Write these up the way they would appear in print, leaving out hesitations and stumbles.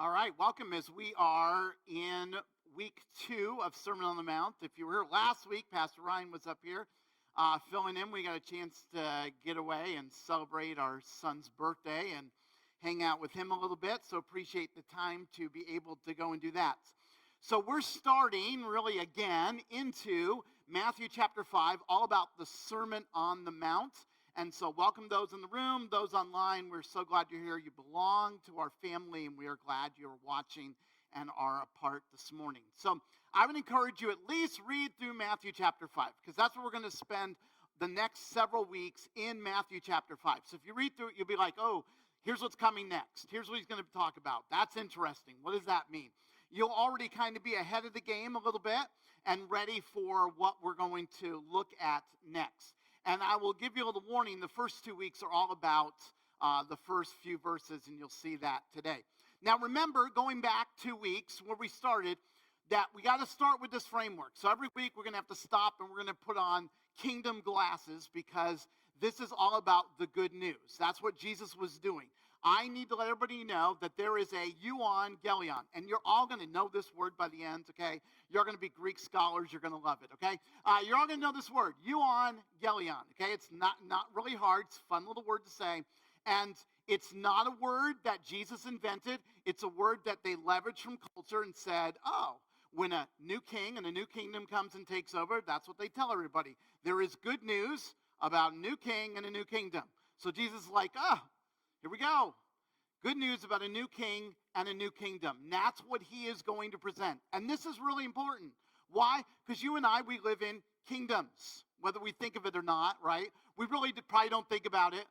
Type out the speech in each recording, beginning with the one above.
All right, welcome as we are in week 2 of Sermon on the Mount. If you were here last week, Pastor Ryan was up here filling in. We got a chance to get away and celebrate our son's birthday and hang out with him a little bit, so appreciate the time to be able to go and do that. So we're starting really again into Matthew chapter 5, all about the Sermon on the Mount. And so welcome those in the room, those online. We're so glad you're here. You belong to our family, and we are glad you're watching and are a part this morning. So I would encourage you at least read through Matthew chapter 5, because that's where we're going to spend the next several weeks in Matthew chapter 5. So if you read through it, you'll be like, oh, here's what's coming next. Here's what he's going to talk about. That's interesting. What does that mean? You'll already kind of be ahead of the game a little bit and ready for what we're going to look at next. And I will give you a little warning. The first 2 weeks are all about the first few verses, and you'll see that today. Now remember, going back 2 weeks where we started, that we got to start with this framework. So every week we're going to have to stop and we're going to put on kingdom glasses, because this is all about the good news. That's what Jesus was doing. I need to let everybody know that there is a euangelion, and you're all going to know this word by the end, okay? You're going to be Greek scholars. You're going to love it, okay? You're all going to know this word, euangelion, okay? It's not really hard. It's a fun little word to say, and it's not a word that Jesus invented. It's a word that they leveraged from culture and said, oh, when a new king and a new kingdom comes and takes over, that's what they tell everybody. There is good news about a new king and a new kingdom. So Jesus is like, here we go. Good news about a new king and a new kingdom. That's what he is going to present. And this is really important. Why? Because you and I, we live in kingdoms, whether we think of it or not, right? We really probably don't think about it.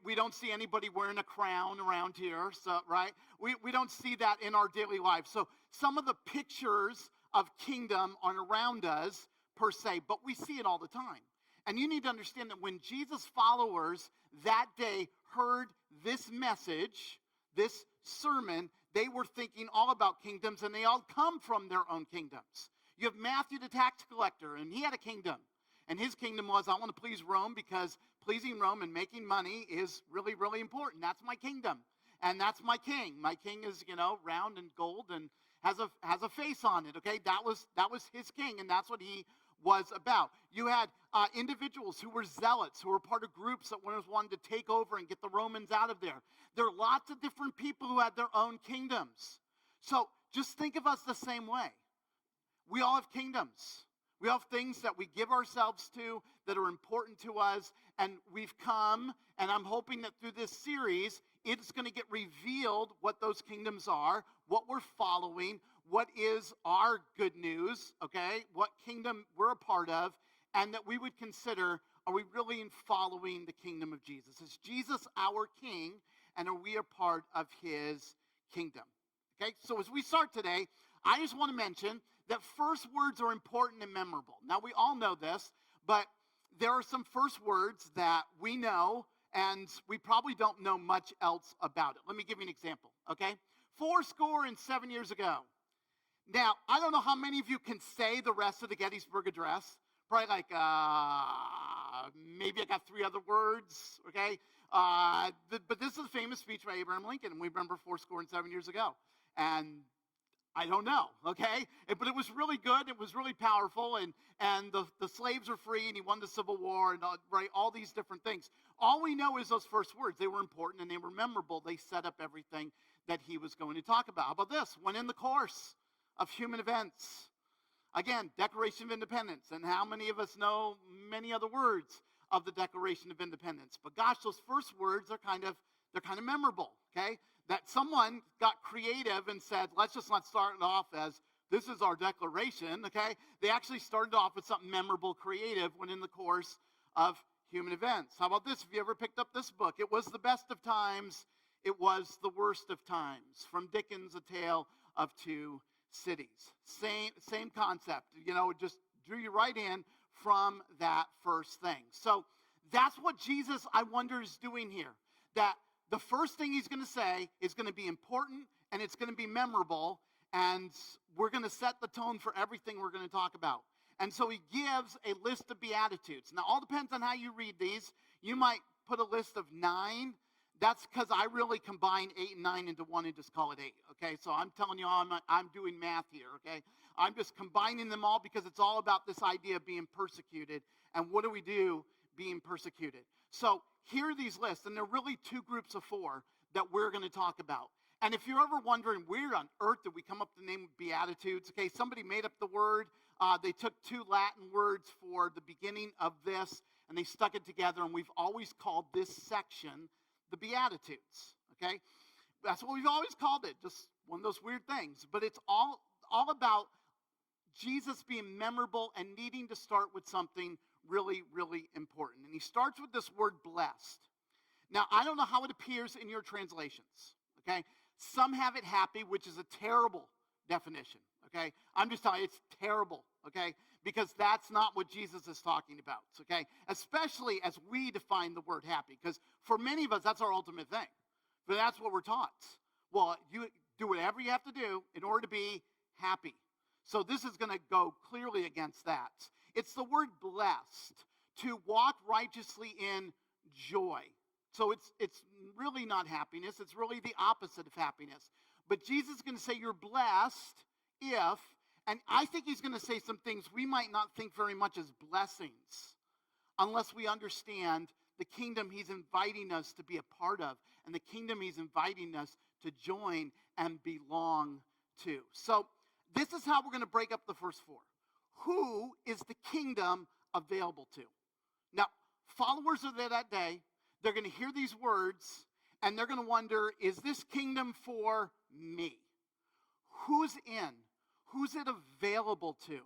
We don't see anybody wearing a crown around here, so right? We don't see that in our daily life. So some of the pictures of kingdom are around us per se, but we see it all the time. And you need to understand that when Jesus' followers that day heard this message, this sermon, they were thinking all about kingdoms, and they all come from their own kingdoms. You have Matthew the tax collector, and he had a kingdom. And his kingdom was, I want to please Rome, because pleasing Rome and making money is really, really important. That's my kingdom. And that's my king. My king is, round and gold and has a face on it, okay? That was his king, and that's what he was about. You had individuals who were zealots, who were part of groups that wanted to take over and get the Romans out of there. There are lots of different people who had their own kingdoms. So just think of us the same way. We all have kingdoms. We have things that we give ourselves to that are important to us, and we've come, and I'm hoping that through this series, it's going to get revealed what those kingdoms are, what we're following, what is our good news, okay, what kingdom we're a part of, and that we would consider, are we really following the kingdom of Jesus? Is Jesus our king, and are we a part of his kingdom? Okay, so as we start today, I just want to mention that first words are important and memorable. Now, we all know this, but there are some first words that we know, and we probably don't know much else about it. Let me give you an example, okay? 7 years ago. Now, I don't know how many of you can say the rest of the Gettysburg Address. Probably like, maybe I got 3 other words, okay? But this is a famous speech by Abraham Lincoln, and we remember 7 years ago. And I don't know, okay? But it was really good. It was really powerful, and the slaves were free, and he won the Civil War, and all these different things. All we know is those first words. They were important, and they were memorable. They set up everything that he was going to talk about. How about this? When in the course of human events. Again, Declaration of Independence. And how many of us know many other words of the Declaration of Independence? But gosh, those first words are kind of memorable, okay? That someone got creative and said, let's start it off as, this is our declaration, okay? They actually started off with something memorable, creative, when in the course of human events. How about this? Have you ever picked up this book? It was the best of times, it was the worst of times. From Dickens, A Tale of Two Cities. Same concept, just drew you right in from that first thing. So that's what Jesus, I wonder, is doing here. That the first thing he's going to say is going to be important, and it's going to be memorable, and we're going to set the tone for everything we're going to talk about. And so he gives a list of Beatitudes. Now, all depends on how you read these. You might put a list of 9 That's because I really combine 8 and 9 into one and just call it 8, okay? So I'm telling you, I'm doing math here, okay? I'm just combining them all because it's all about this idea of being persecuted. And what do we do being persecuted? So here are these lists, and they're really two groups of 4 that we're going to talk about. And if you're ever wondering, where on earth did we come up with the name Beatitudes? Okay, somebody made up the word. They took 2 Latin words for the beginning of this, and they stuck it together, and we've always called this section the Beatitudes, okay? That's what we've always called it, just one of those weird things. But it's all about Jesus being memorable and needing to start with something really, really important. And he starts with this word blessed. Now, I don't know how it appears in your translations, okay? Some have it happy, which is a terrible definition, okay? I'm just telling you, it's terrible, okay? Because that's not what Jesus is talking about, okay? Especially as we define the word happy, because for many of us, that's our ultimate thing. But that's what we're taught. Well, you do whatever you have to do in order to be happy. So this is going to go clearly against that. It's the word blessed, to walk righteously in joy. So it's really not happiness. It's really the opposite of happiness. But Jesus is going to say you're blessed if, and I think he's going to say some things we might not think very much as blessings unless we understand the kingdom he's inviting us to be a part of and the kingdom he's inviting us to join and belong to. So this is how we're going to break up the first 4. Who is the kingdom available to? Now, followers of that day, they're going to hear these words, and they're going to wonder, is this kingdom for me? Who's in? Who's it available to?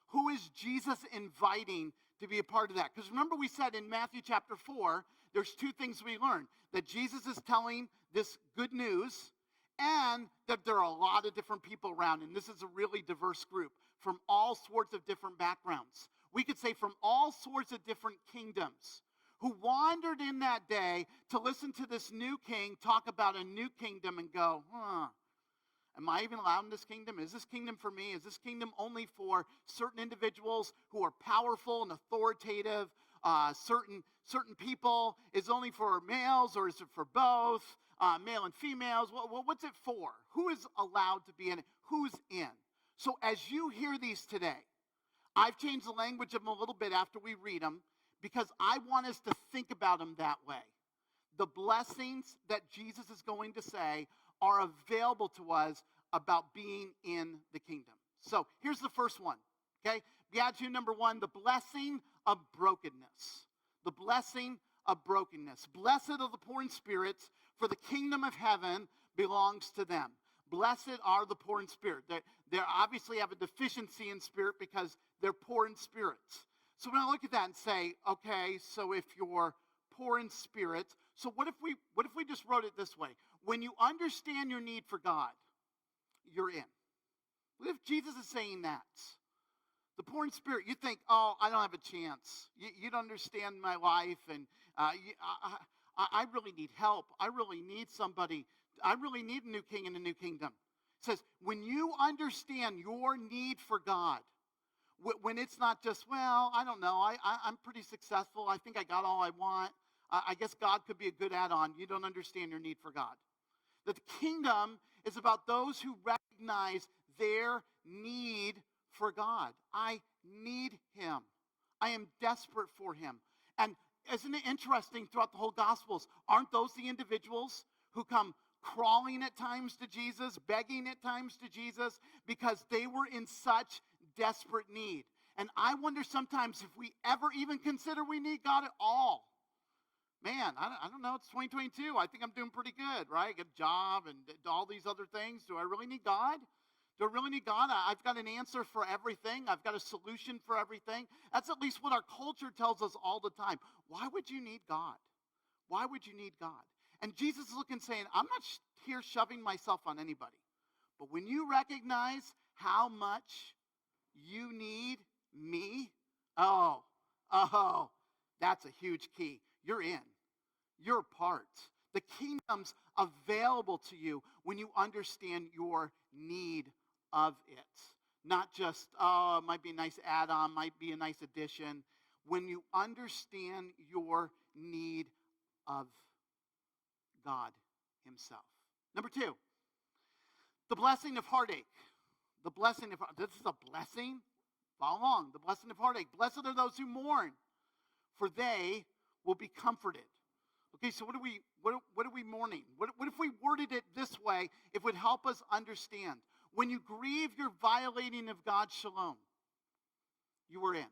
Who is Jesus inviting to be a part of that? Because remember we said in Matthew chapter 4, there's 2 things we learned. That Jesus is telling this good news, and that there are a lot of different people around. And this is a really diverse group from all sorts of different backgrounds. We could say from all sorts of different kingdoms, who wandered in that day to listen to this new king talk about a new kingdom and go, am I even allowed in this kingdom? Is this kingdom for me? Is this kingdom only for certain individuals who are powerful and authoritative? Certain people? Is it only for males, or is it for both? Male and females? What's it for? Who is allowed to be in it? Who's in? So as you hear these today, I've changed the language of them a little bit after we read them, because I want us to think about them that way. The blessings that Jesus is going to say are available to us about being in the kingdom. So here's the first one, okay? Beatitude number 1, the blessing of brokenness. The blessing of brokenness. Blessed are the poor in spirit, for the kingdom of heaven belongs to them. Blessed are the poor in spirit. They obviously have a deficiency in spirit because they're poor in spirit. So when I look at that and say, okay, so if you're poor in spirit, so what if we just wrote it this way? When you understand your need for God, you're in. What if Jesus is saying that? The poor in spirit, you think, oh, I don't have a chance. You don't understand my life, and I really need help. I really need somebody. I really need a new king in a new kingdom. It says, when you understand your need for God, when it's not just, well, I don't know, I'm pretty successful. I think I got all I want. I guess God could be a good add-on. You don't understand your need for God. That the kingdom is about those who recognize their need for God. I need him. I am desperate for him. And isn't it interesting throughout the whole Gospels, aren't those the individuals who come crawling at times to Jesus, begging at times to Jesus, because they were in such desperate need? And I wonder sometimes if we ever even consider we need God at all. Man, I don't know, it's 2022. I think I'm doing pretty good, right? I get a job and all these other things. Do I really need God? Do I really need God? I've got an answer for everything. I've got a solution for everything. That's at least what our culture tells us all the time. Why would you need God? Why would you need God? And Jesus is looking saying, I'm not here shoving myself on anybody. But when you recognize how much you need me, oh, that's a huge key. You're in. You're a part. The kingdom's available to you when you understand your need of it. Not just, oh, it might be a nice add-on, might be a nice addition. When you understand your need of God himself. Number 2, the blessing of heartache. The blessing of, this is a blessing? Follow along. The blessing of heartache. Blessed are those who mourn, for they will be comforted. Okay, so what are we mourning? What if we worded it this way, if it would help us understand? When you grieve, you're violating of God's shalom. You were in.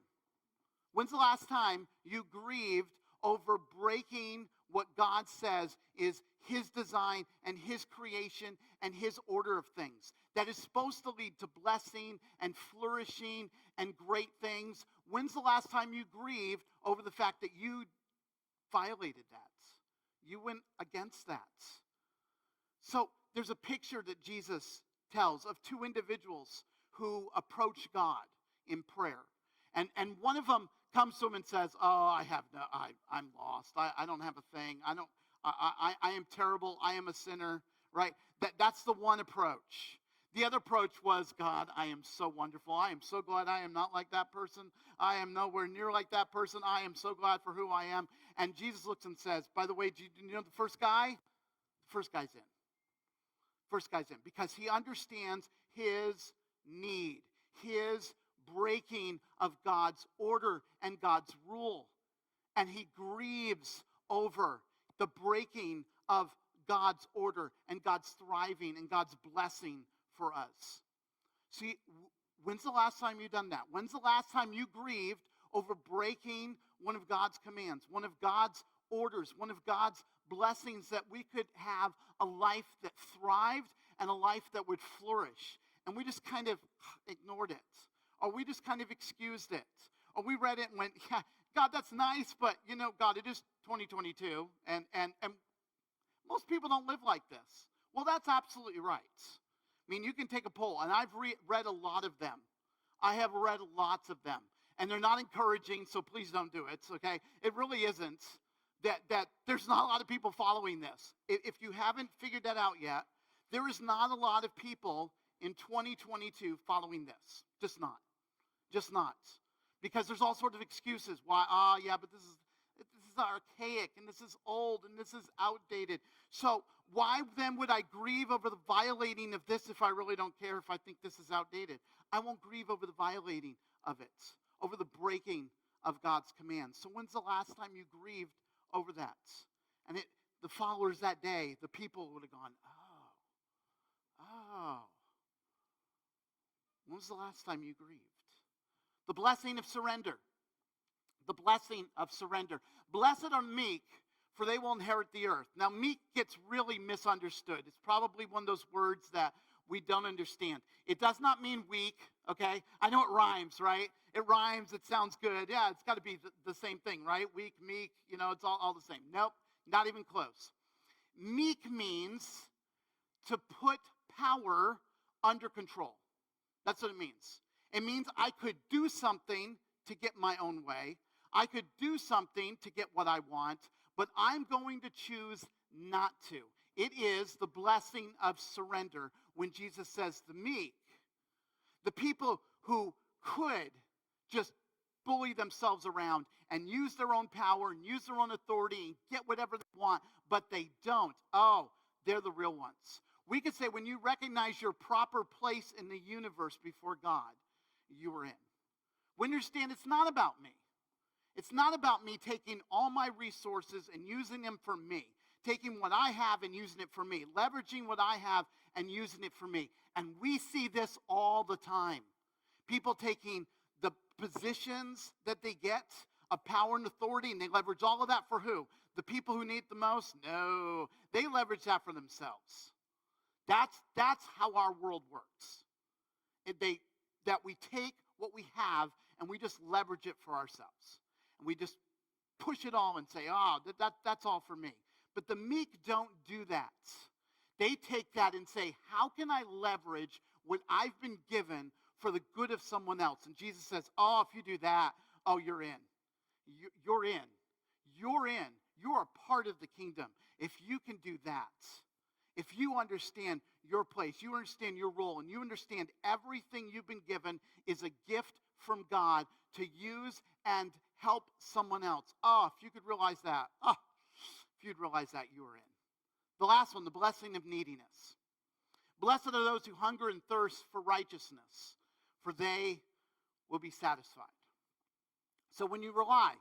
When's the last time you grieved over breaking what God says is his design and his creation and his order of things that is supposed to lead to blessing and flourishing and great things? When's the last time you grieved over the fact that you violated that? You went against that. So there's a picture that Jesus tells of two individuals who approach God in prayer. And one of them comes to him and says, oh, I'm lost. I don't have a thing. I am terrible. I am a sinner, right? That's the one approach. The other approach was, God, I am so wonderful. I am so glad I am not like that person. I am nowhere near like that person. I am so glad for who I am. And Jesus looks and says, by the way, do you know the first guy? The first guy's in. First guy's in. Because he understands his need, his breaking of God's order and God's rule. And he grieves over the breaking of God's order and God's thriving and God's blessing for us. See, when's the last time you've done that? When's the last time you grieved over breaking one of God's commands, one of God's orders, one of God's blessings, that we could have a life that thrived and a life that would flourish? And we just kind of ignored it. Or we just kind of excused it. Or we read it and went, yeah, God, that's nice, but, God, it is 2022, and most people don't live like this. Well, that's absolutely right. I mean, you can take a poll, and I've read a lot of them. I have read lots of them, and they're not encouraging, so please don't do it, okay? It really isn't that there's not a lot of people following this. If you haven't figured that out yet, there is not a lot of people in 2022 following this. Just not. Just not. Because there's all sorts of excuses. Why? Yeah, but this is archaic, and this is old, and this is outdated. So why then would I grieve over the violating of this if I really don't care, if I think this is outdated? I won't grieve over the violating of it, over the breaking of God's commands. So when's the last time you grieved over that? And the followers that day, the people would have gone, oh. When was the last time you grieved? The blessing of surrender. The blessing of surrender. Blessed are meek, for they will inherit the earth. Now, meek gets really misunderstood. It's probably one of those words that we don't understand. It does not mean weak, okay? I know it rhymes, right? It rhymes, it sounds good. Yeah, it's got to be the same thing, right? Weak, meek, it's all the same. Nope, not even close. Meek means to put power under control. That's what it means. It means I could do something to get my own way. I could do something to get what I want, but I'm going to choose not to. It is the blessing of surrender when Jesus says the meek, the people who could just bully themselves around and use their own power and use their own authority and get whatever they want, but they don't. Oh, they're the real ones. We could say when you recognize your proper place in the universe before God, you are in. When you understand it's not about me. It's not about me taking all my resources and using them for me, taking what I have and using it for me, leveraging what I have and using it for me. And we see this all the time. People taking the positions that they get of power and authority, and they leverage all of that for who? The people who need it the most? No, they leverage that for themselves. That's how our world works. That we take what we have and we just leverage it for ourselves. And we just push it all and say, that's all for me. But the meek don't do that. They take that and say, how can I leverage what I've been given for the good of someone else? And Jesus says, if you do that, you're in. You're in. You're in. You're a part of the kingdom if you can do that. If you understand your place, you understand your role, and you understand everything you've been given is a gift from God to use and help someone else. If you could realize that, if you'd realize that, you are in. The last one, the blessing of neediness. Blessed are those who hunger and thirst for righteousness, for they will be satisfied. So when you rely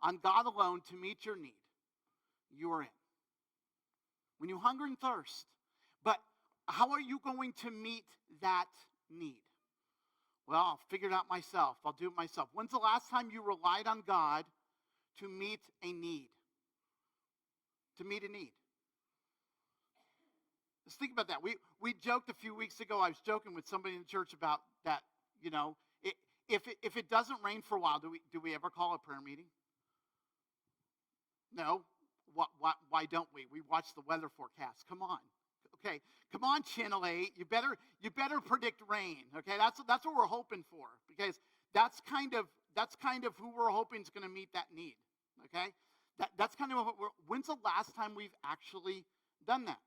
on God alone to meet your need, you are in. When you hunger and thirst, but how are you going to meet that need? Well, I'll figure it out myself. I'll do it myself. When's the last time you relied on God to meet a need? To meet a need. Let's think about that. We joked a few weeks ago. I was joking with somebody in the church about that. You know, if it doesn't rain for a while, do we ever call a prayer meeting? No. Why don't we? We watch the weather forecast. Come on. Okay, come on, Channel 8. You better predict rain. Okay, that's what we're hoping for, because that's kind of who we're hoping is going to meet that need. Okay, that's kind of when's the last time we've actually done that?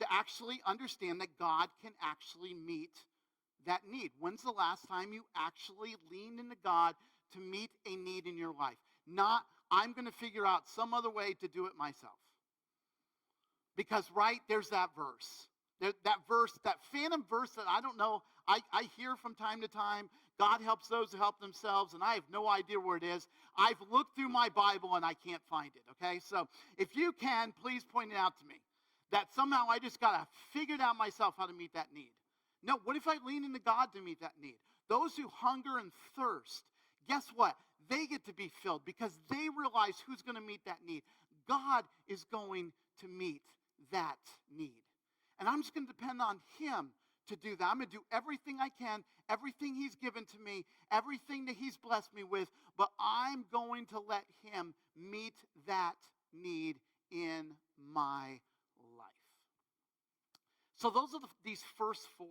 To actually understand that God can actually meet that need. When's the last time you actually leaned into God to meet a need in your life? Not, I'm going to figure out some other way to do it myself. Because, right, there's that verse. That verse, that phantom verse that I don't know, I hear from time to time, God helps those who help themselves, and I have no idea where it is. I've looked through my Bible, and I can't find it, okay? So if you can, please point it out to me. That somehow I just got to figure it out myself how to meet that need. No, what if I lean into God to meet that need? Those who hunger and thirst, guess what? They get to be filled because they realize who's going to meet that need. God is going to meet that need. And I'm just going to depend on him to do that. I'm going to do everything I can, everything he's given to me, everything that he's blessed me with, but I'm going to let him meet that need in my life. So those are these first four.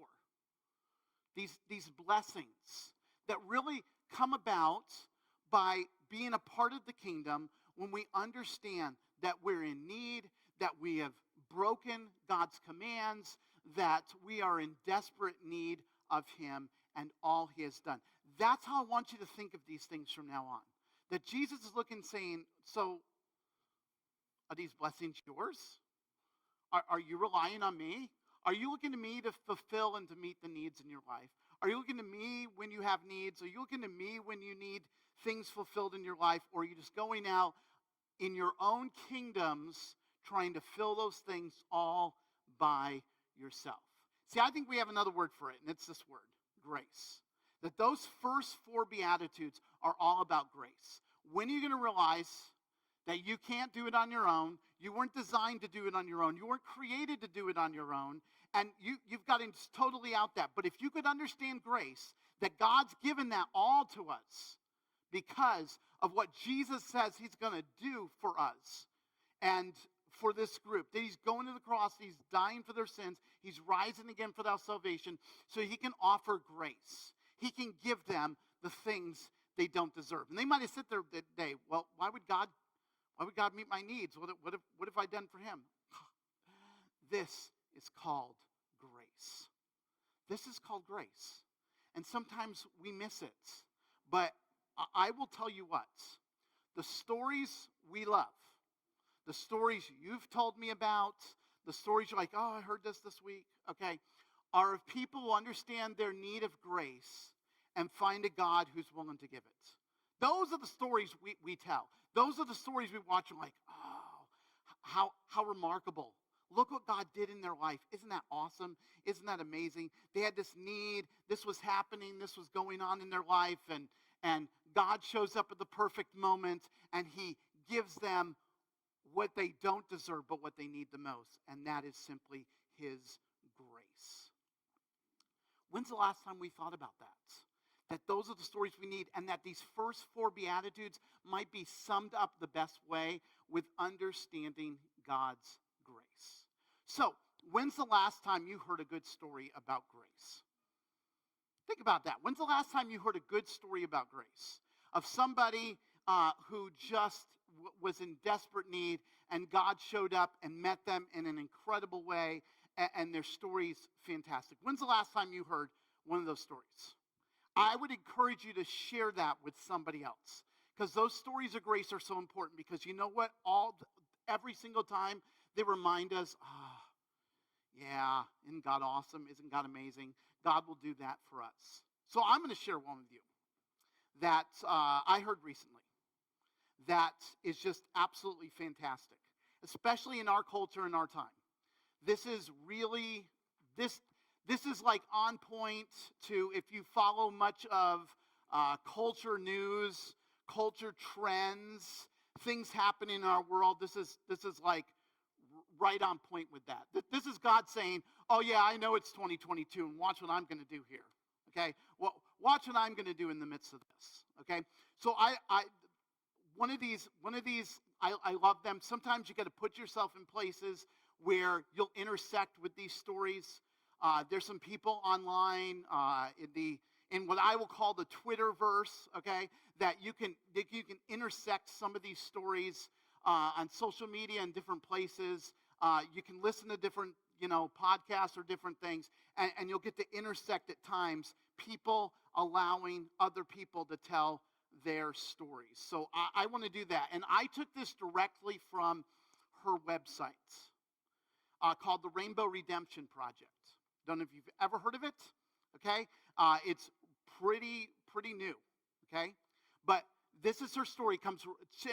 These blessings that really come about by being a part of the kingdom when we understand that we're in need, that we have broken God's commands, that we are in desperate need of him and all he has done. That's how I want you to think of these things from now on. That Jesus is looking saying, so are these blessings yours? Are you relying on me? Are you looking to me to fulfill and to meet the needs in your life? Are you looking to me when you have needs? Are you looking to me when you need things fulfilled in your life? Or are you just going out in your own kingdoms trying to fill those things all by yourself? See, I think we have another word for it, and it's this word, grace. That those first four Beatitudes are all about grace. When are you going to realize that you can't do it on your own? You weren't designed to do it on your own. You weren't created to do it on your own. And you've got to totally out that. But if you could understand grace, that God's given that all to us because of what Jesus says he's going to do for us and for this group. That he's going to the cross, he's dying for their sins, he's rising again for their salvation, so he can offer grace. He can give them the things they don't deserve. And they might have said there that day, well, why would God meet my needs? What have I done for him? This is called grace. This is called grace. And sometimes we miss it. But I will tell you what, the stories we love, the stories you've told me about, the stories you're like, oh, I heard this week, okay, are of people who understand their need of grace and find a God who's willing to give it. Those are the stories we tell. Those are the stories we watch and like, oh, how remarkable. Look what God did in their life. Isn't that awesome? Isn't that amazing? They had this need. This was happening. This was going on in their life. And God shows up at the perfect moment, and he gives them what they don't deserve, but what they need the most. And that is simply his grace. When's the last time we thought about that? That those are the stories we need, and that these first four Beatitudes might be summed up the best way with understanding God's grace. So, when's the last time you heard a good story about grace? Think about that. When's the last time you heard a good story about grace? Of somebody who just was in desperate need, and God showed up and met them in an incredible way, and their story's fantastic. When's the last time you heard one of those stories? I would encourage you to share that with somebody else, because those stories of grace are so important. Because you know what? Every single time They remind us, yeah, isn't God awesome? Isn't God amazing? God will do that for us. So I'm going to share one with you that I heard recently that is just absolutely fantastic, especially in our culture and our time. This is really, this is like on point to, if you follow much of culture news, culture trends, things happening in our world. This is like right on point with that. This is God saying, oh yeah, I know it's 2022, and watch what I'm going to do here. Okay, well, watch what I'm going to do in the midst of this. Okay, so I one of these, I love them. Sometimes you got to put yourself in places where you'll intersect with these stories. There's some people online in what I will call the Twitterverse, okay, that you can intersect some of these stories on social media and different places. You can listen to different, podcasts or different things, and you'll get to intersect at times people allowing other people to tell their stories. So I want to do that. And I took this directly from her website called the Rainbow Redemption Project. Don't know if you've ever heard of it, okay? It's pretty new, okay? But this is her story,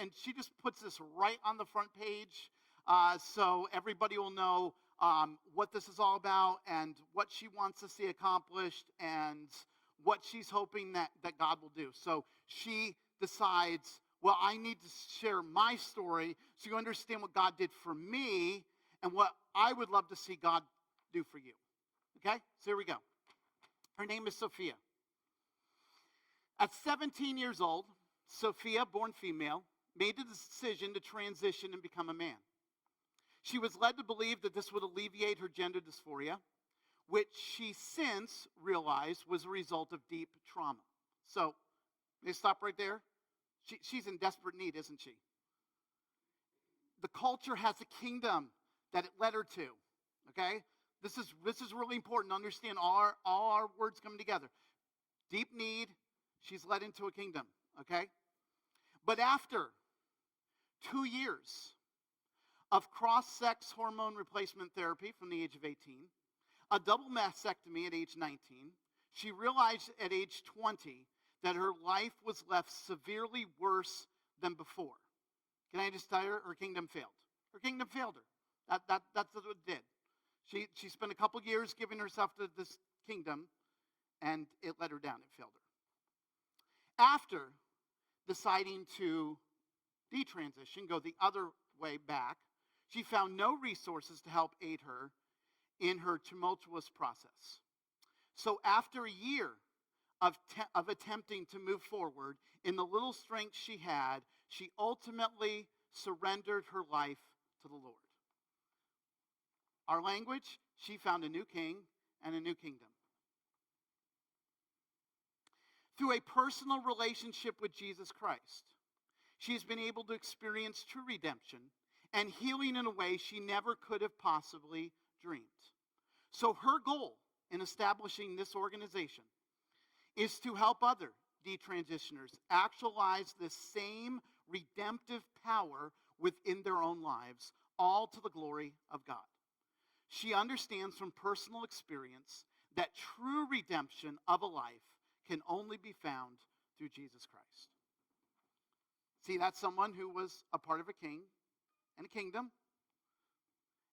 and she just puts this right on the front page so everybody will know what this is all about and what she wants to see accomplished and what she's hoping that God will do. So she decides, well, I need to share my story so you understand what God did for me and what I would love to see God do for you. Okay? So here we go. Her name is Sophia. At 17 years old, Sophia, born female, made the decision to transition and become a man. She was led to believe that this would alleviate her gender dysphoria, which she since realized was a result of deep trauma. So, they stop right there. She's in desperate need, isn't she? The culture has a kingdom that it led her to. Okay? This is really important to understand. All our words come together. Deep need, she's led into a kingdom. Okay? But after 2 years of cross-sex hormone replacement therapy from the age of 18, a double mastectomy at age 19, she realized at age 20 that her life was left severely worse than before. Can I just tell you, her kingdom failed. Her kingdom failed her. That's what it did. She spent a couple years giving herself to this kingdom, and it let her down. It failed her. After deciding to detransition, go the other way back, she found no resources to help aid her in her tumultuous process. So after a year of attempting to move forward in the little strength she had, she ultimately surrendered her life to the Lord. Our language, she found a new king and a new kingdom. Through a personal relationship with Jesus Christ, she has been able to experience true redemption and healing in a way she never could have possibly dreamed. So her goal in establishing this organization is to help other detransitioners actualize the same redemptive power within their own lives, all to the glory of God. She understands from personal experience that true redemption of a life can only be found through Jesus Christ. See, that's someone who was a part of a king and a kingdom,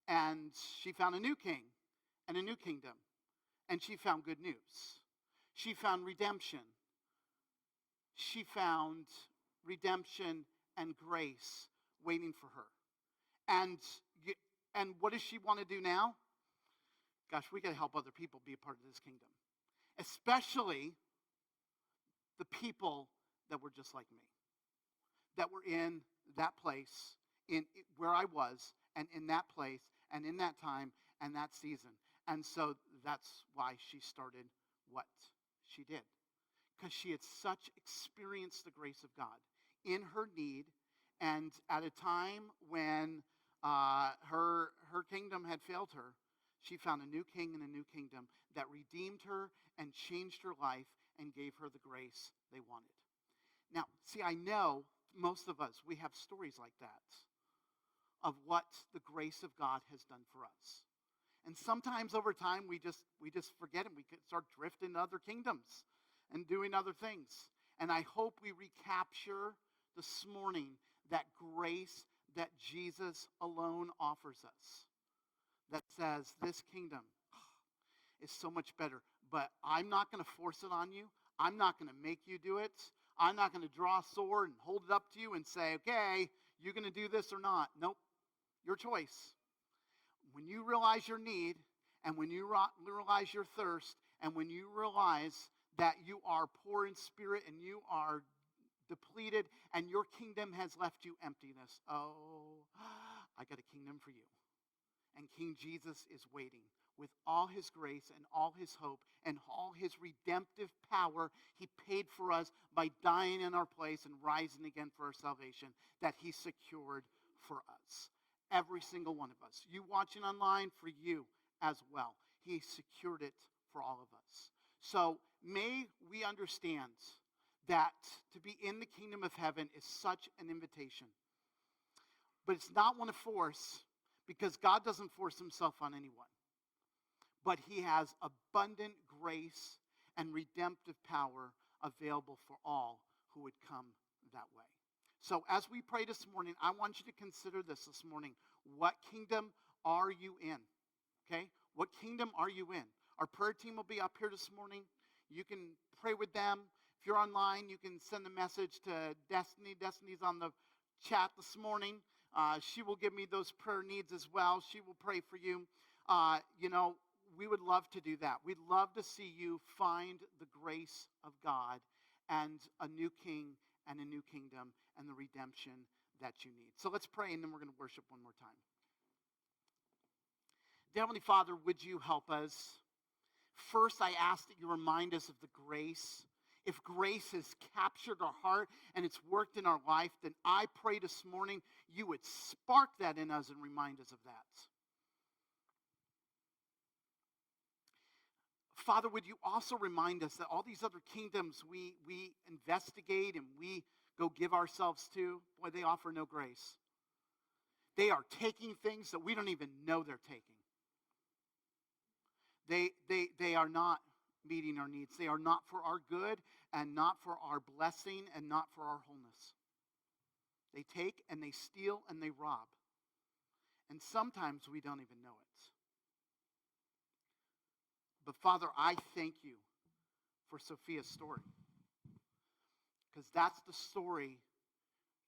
and she found a new king and a new kingdom, and she found good news. She found redemption. She found redemption and grace waiting for her. And what does she want to do now? Gosh, we got to help other people be a part of this kingdom, especially the people that were just like me, that were in that place, in where I was, and in that place, and in that time, and that season. And so that's why she started what she did, because she had such experienced the grace of God in her need, and at a time when her kingdom had failed her, she found a new king and a new kingdom that redeemed her and changed her life and gave her the grace they wanted. Now, see, I know most of us, we have stories like that. of what the grace of God has done for us. And sometimes over time, we just forget it. We could start drifting to other kingdoms and doing other things. And I hope we recapture this morning that grace that Jesus alone offers us. That says, this kingdom is so much better. But I'm not going to force it on you. I'm not going to make you do it. I'm not going to draw a sword and hold it up to you and say, okay, you're going to do this or not. Nope. Your choice. When you realize your need, and when you realize your thirst, and when you realize that you are poor in spirit and you are depleted and your kingdom has left you emptiness, oh, I got a kingdom for you. And King Jesus is waiting with all his grace and all his hope and all his redemptive power. He paid for us by dying in our place and rising again for our salvation that he secured for us. Every single one of us. You watching online, for you as well. He secured it for all of us. So may we understand that to be in the kingdom of heaven is such an invitation. But it's not one of force, because God doesn't force himself on anyone. But he has abundant grace and redemptive power available for all who would come that way. So as we pray this morning, I want you to consider this morning. What kingdom are you in? Okay? What kingdom are you in? Our prayer team will be up here this morning. You can pray with them. If you're online, you can send a message to Destiny. Destiny's on the chat this morning. She will give me those prayer needs as well. She will pray for you. We would love to do that. We'd love to see you find the grace of God and a new king and a new kingdom and the redemption that you need. So let's pray, and then we're going to worship one more time. Dear Heavenly Father, would you help us? First, I ask that you remind us of the grace. If grace has captured our heart and it's worked in our life, then I pray this morning you would spark that in us and remind us of that. Father, would you also remind us that all these other kingdoms we investigate and we go give ourselves to, boy, they offer no grace. They are taking things that we don't even know they're taking. They are not meeting our needs. They are not for our good and not for our blessing and not for our wholeness. They take and they steal and they rob. And sometimes we don't even know it. But Father, I thank you for Sophia's story. Because that's the story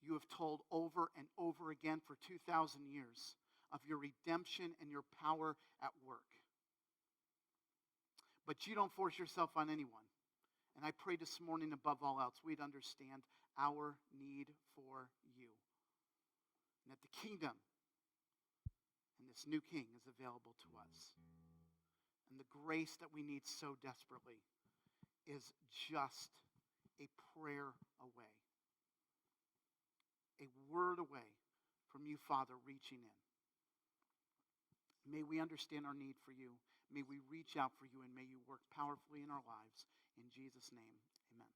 you have told over and over again for 2,000 years of your redemption and your power at work. But you don't force yourself on anyone. And I pray this morning, above all else, we'd understand our need for you. And that the kingdom and this new king is available to us. And the grace that we need so desperately is just a prayer away. A word away from you, Father, reaching in. May we understand our need for you. May we reach out for you, and may you work powerfully in our lives. In Jesus' name, amen.